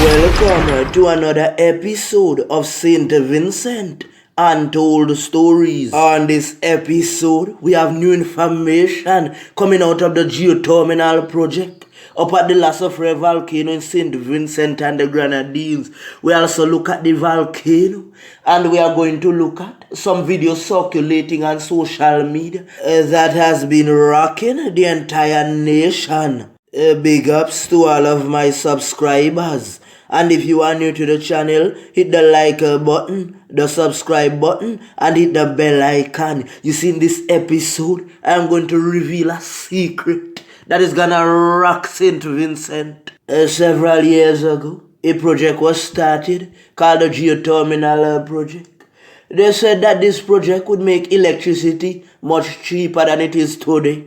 Welcome to another episode of St. Vincent, Untold Stories. On this episode, we have new information coming out of the geothermal project up at the La Soufrière volcano in St. Vincent and the Grenadines. We also look at the volcano, and we are going to look at some videos circulating on social media that has been rocking the entire nation. Big ups to all of my subscribers. And if you are new to the channel, hit the like button, the subscribe button, and hit the bell icon. You see, in this episode, I'm going to reveal a secret that is gonna rock St. Vincent. Several years ago, a project was started called the geothermal project. They said that this project would make electricity much cheaper than it is today.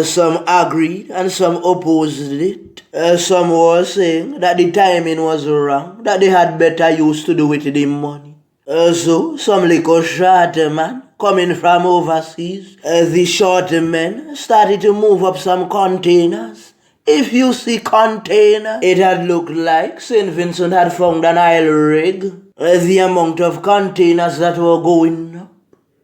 Some agreed and some opposed it. Some were saying that the timing was wrong, that they had better use to do with the money. So some little short man coming from overseas, the short men started to move up some containers. If you see container, it had looked like St. Vincent had found an oil rig. The amount of containers that were going up.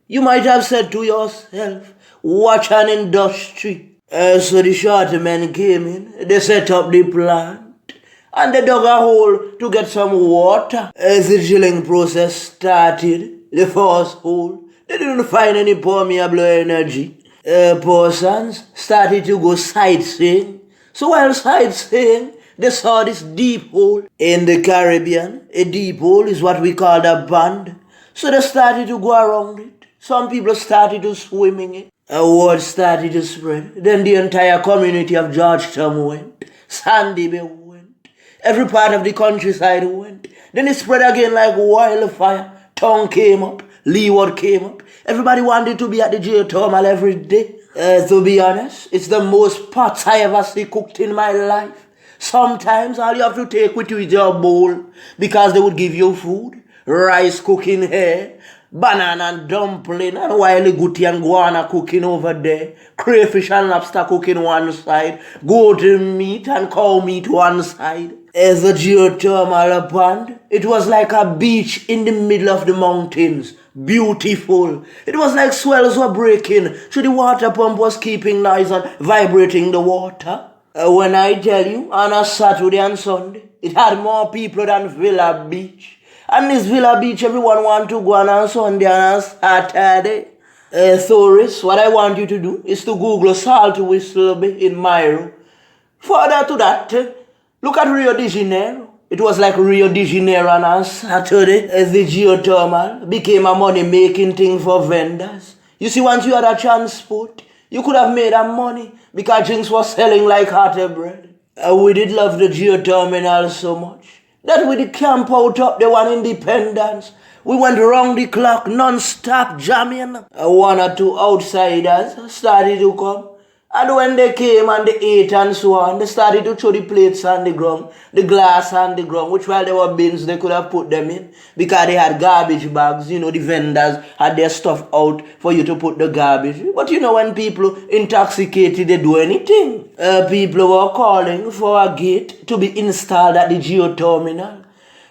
You might have said to yourself, watch an industry. So the short men came in, they set up the plant, and they dug a hole to get some water. As the drilling process started, the first hole, they didn't find any permeable energy. Persons started to go sightseeing. So while sightseeing, they saw this deep hole. In the Caribbean, a deep hole is what we call a pond. So they started to go around it. Some people started to swim in it. A word started to spread. Then the entire community of Georgetown went. Sandy Bay went. Every part of the countryside went. Then it spread again like wildfire. Town came up. Leeward came up. Everybody wanted to be at the geothermal every day. To be honest, it's the most pots I ever see cooked in my life. Sometimes all you have to take with you is your bowl, because they would give you food, rice cooking here, banana and dumpling, and wily guti and guana cooking over there, crayfish and lobster cooking one side, goat meat and cow meat one side. As a geothermal pond, it was like a beach in the middle of the mountains. Beautiful. It was like swells were breaking, so the water pump was keeping noise and vibrating the water. When I tell you, on a Saturday and Sunday, it had more people than Villa Beach. And this Villa Beach, everyone want to go on Sunday and on Saturday. Tourists, what I want you to do is to Google Salt Whistle Bay in Mairo. Further to that, look at Rio de Janeiro. It was like Rio de Janeiro on Saturday as the geothermal became a money-making thing for vendors. You see, once you had a transport, you could have made a money because things were selling like hot bread. We did love the geothermal so much that we did camp out up the one Independence. We went round the clock, non-stop jamming. One or two outsiders started to come. And when they came and they ate and so on, they started to throw the plates on the ground, the glass on the ground, which while they were bins, they could have put them in. Because they had garbage bags, the vendors had their stuff out for you to put the garbage. But when people intoxicated, they do anything. People were calling for a gate to be installed at the geothermal.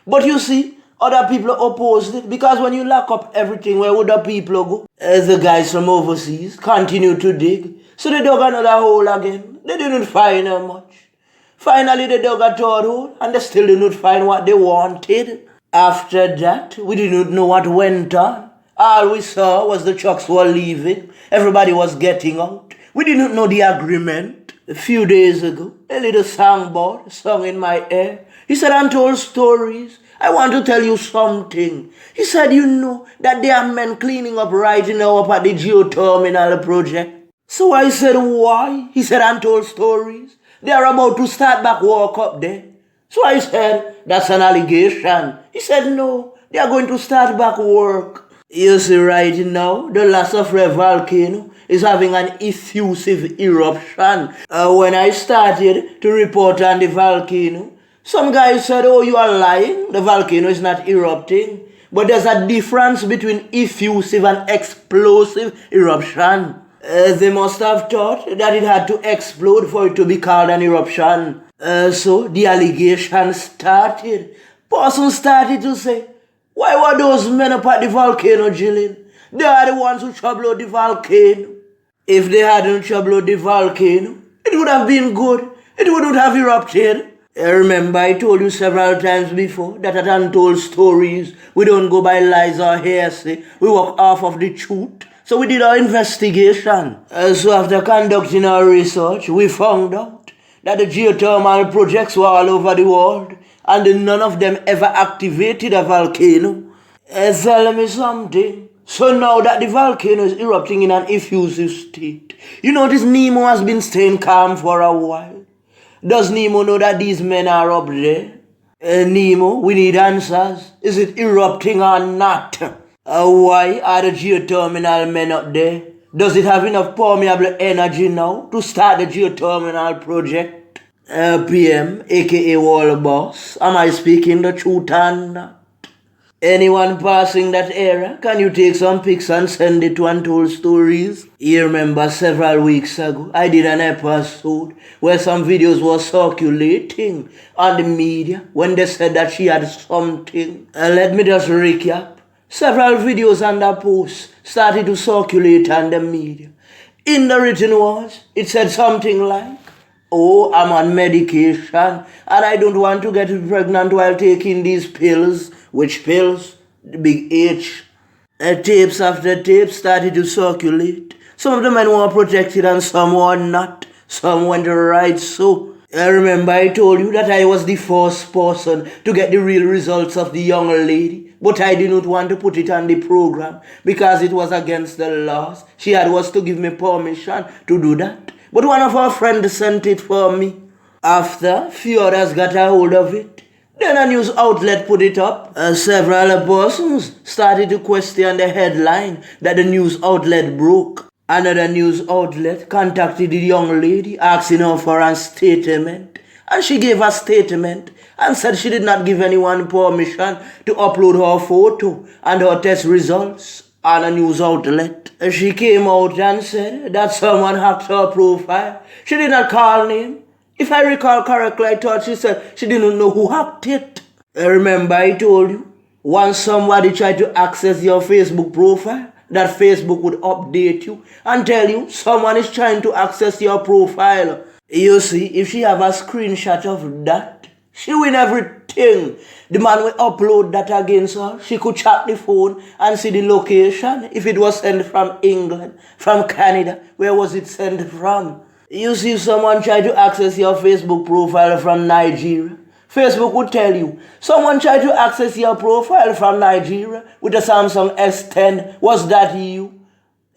But you see, other people opposed it, because when you lock up everything, where would the people go? The guys from overseas continued to dig. So they dug another hole again. They didn't find much. Finally, they dug a third hole, and they still didn't find what they wanted. After that, we didn't know what went on. All we saw was the trucks were leaving. Everybody was getting out. We didn't know the agreement. A few days ago, a little songbird sung in my ear. He said, "Untold stories. I want to tell you something." He said, that there are men cleaning up right now up at the geothermal project. So I said, why? He said, "Untold stories. They are about to start back work up there." So I said, "That's an allegation." He said, "No, they are going to start back work." You see, right now, the La Soufrière volcano is having an effusive eruption. When I started to report on the volcano, some guys said, "Oh, you are lying. The volcano is not erupting." But there's a difference between effusive and explosive eruption. They must have thought that it had to explode for it to be called an eruption. So the allegation started. Person started to say, why were those men up at the volcano drilling? They are the ones who troubled the volcano. If they hadn't troubled the volcano, it would have been good. It wouldn't have erupted. Remember, I told you several times before that at Untold Stories, we don't go by lies or hearsay. We work off of the truth. So we did our investigation. So after conducting our research, we found out that the geothermal projects were all over the world and none of them ever activated a volcano. Tell me something. So now that the volcano is erupting in an effusive state, you notice Nemo has been staying calm for a while. Does Nemo know that these men are up there? Nemo, we need answers. Is it erupting or not? Why are the geothermal men up there? Does it have enough permeable energy now to start the geothermal project? PM, aka Wall Boss, am I speaking the truth or not? Anyone passing that area, can you take some pics and send it to Untold Stories? You remember several weeks ago, I did an episode where some videos were circulating on the media when they said that she had something. Let me just recap. Several videos and the posts started to circulate on the media. In the written words, it said something like, oh, I'm on medication and I don't want to get pregnant while taking these pills. Which pills? The big H. Tapes after tapes started to circulate. Some of the men were protected and some were not. Some went right so. I remember I told you that I was the first person to get the real results of the young lady. But I didn't want to put it on the program because it was against the laws. She was to give me permission to do that. But one of her friends sent it for me. After, few others got a hold of it. Then a news outlet put it up. Several persons started to question the headline that the news outlet broke. Another news outlet contacted the young lady asking her for a statement. And she gave a statement and said she did not give anyone permission to upload her photo and her test results on a news outlet. She came out and said that someone hacked her profile. She did not call name. If I recall correctly, I thought she said she didn't know who hacked it. Remember I told you, once somebody tried to access your Facebook profile, that Facebook would update you and tell you someone is trying to access your profile. You see, if she have a screenshot of that, she win everything. The man will upload that against her. She could check the phone and see the location. If it was sent from England, from Canada, where was it sent from? You see, if someone tried to access your Facebook profile from Nigeria, Facebook would tell you, someone tried to access your profile from Nigeria with a Samsung S10. Was that you?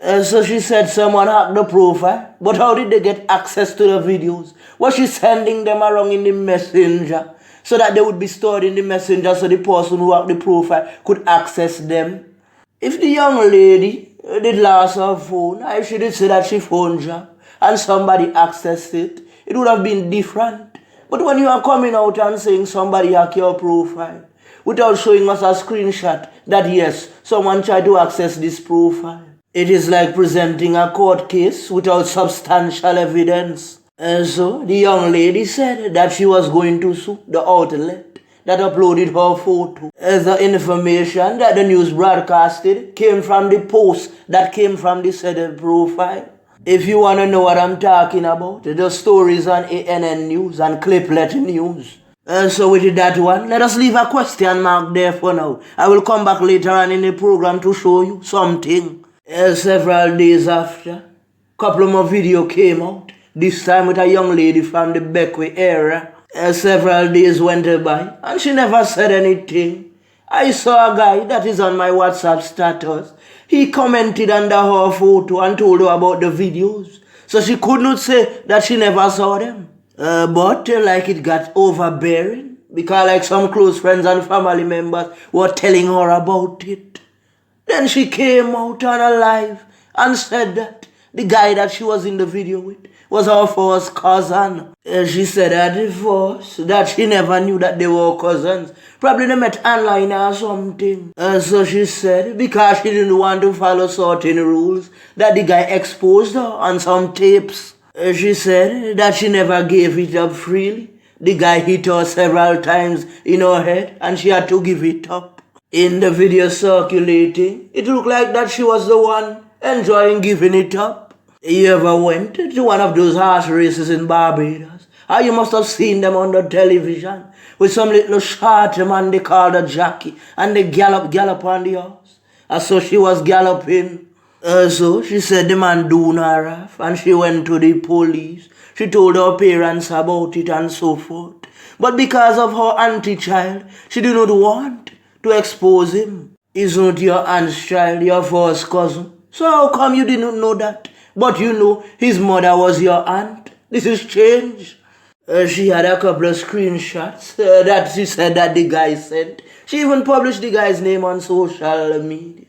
So she said someone hacked the profile. But how did they get access to the videos? Was she sending them around in the messenger so that they would be stored in the messenger so the person who hacked the profile could access them? If the young lady did lose her phone, I should say that she phoned her and somebody accessed it, it would have been different. But when you are coming out and saying somebody hacked your profile without showing us a screenshot that yes, someone tried to access this profile, it is like presenting a court case without substantial evidence. And so the young lady said that she was going to sue the outlet that uploaded her photo. As the information that the news broadcasted came from the post that came from the said profile. If you want to know what I'm talking about, the stories on ANN News and Cliplet News. So with that one, let us leave a question mark there for now. I will come back later on in the program to show you something. Several days after, couple more video came out. This time with a young lady from the Beckway area. Several days went by and she never said anything. I saw a guy that is on my WhatsApp status. He commented under her photo and told her about the videos. So she could not say that she never saw them. But like it got overbearing because like some close friends and family members were telling her about it. Then she came out on a live and said that the guy that she was in the video with was her first cousin. She said at the first that she never knew that they were cousins. Probably they met online or something. So she said because she didn't want to follow certain rules that the guy exposed her on some tapes. She said that she never gave it up freely. The guy hit her several times in her head and she had to give it up. In the video circulating, it looked like that she was the one enjoying giving it up. You ever went to one of those horse races in Barbados? Or you must have seen them on the television with some little short man they called a jockey and they gallop on the horse. And so she was galloping. So she said the man doing her off and she went to the police. She told her parents about it and so forth. But because of her anti-child, she did not want to expose him. He's not your aunt's child, your first cousin. So how come you didn't know that? But you know his mother was your aunt. This is change. She had a couple of screenshots that she said that the guy sent. She even published the guy's name on social media.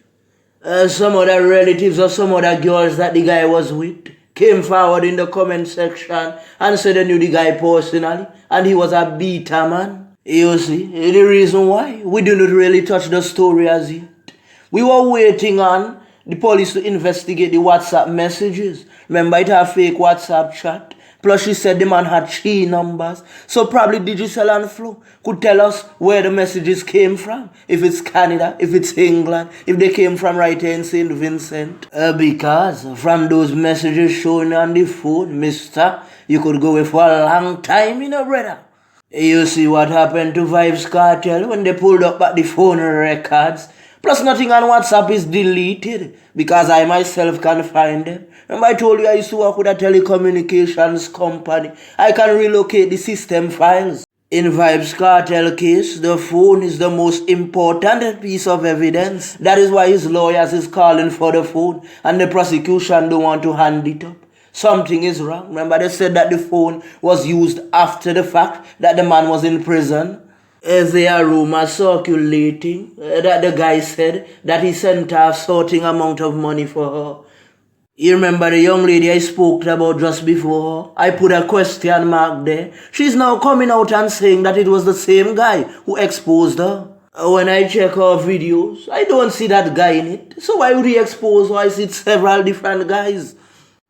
Some other relatives or some other girls that the guy was with came forward in the comment section and said they knew the guy personally and he was a beta man. You see, the reason why we didn't really touch the story as yet. We were waiting on the police to investigate the WhatsApp messages. Remember, it had a fake WhatsApp chat. Plus, she said the man had 3 numbers. So probably Digicel and Flo could tell us where the messages came from. If it's Canada, if it's England, if they came from right here in St. Vincent. Because from those messages shown on the phone, mister, you could go away for a long time, you know, brother. You see what happened to Vybz Kartel when they pulled up at the phone records. Plus nothing on WhatsApp is deleted because I myself can find them. Remember I told you I used to work with a telecommunications company. I can relocate the system files. In Vybz Kartel case, the phone is the most important piece of evidence. That is why his lawyers is calling for the phone and the prosecution don't want to hand it up. Something is wrong. Remember they said that the phone was used after the fact that the man was in prison. There are rumors circulating that the guy said that he sent her a certain amount of money for her. You remember the young lady I spoke about just before? I put a question mark there. She's now coming out and saying that it was the same guy who exposed her. When I check her videos, I don't see that guy in it. So why would he expose her? I see several different guys.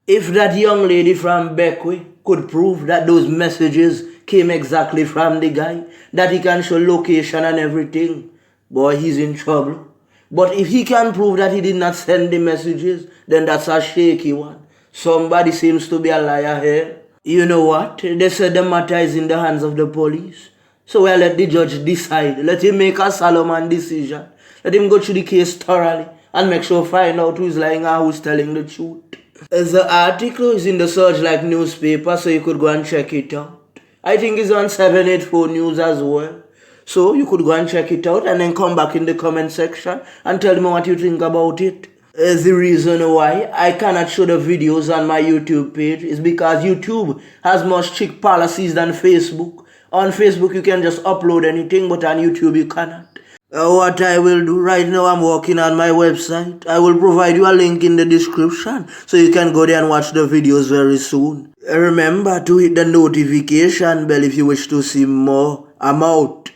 If that young lady from Beckway could prove that those messages came exactly from the guy, that he can show location and everything, boy, he's in trouble. But if he can prove that he did not send the messages, then that's a shaky one. Somebody seems to be a liar here. You know what? They said the matter is in the hands of the police. So we'll let the judge decide. Let him make a Solomon decision. Let him go through the case thoroughly and make sure find out who's lying and who's telling the truth. The article is in the Searchlight newspaper, so you could go and check it out. I think it's on 784 News as well. So you could go and check it out and then come back in the comment section and tell me what you think about it. The reason why I cannot show the videos on my YouTube page is because YouTube has much strict policies than Facebook. On Facebook you can just upload anything, but on YouTube you cannot. What I will do right now, I'm working on my website. I will provide you a link in the description so you can go there and watch the videos very soon. Remember to hit the notification bell if you wish to see more. I'm out.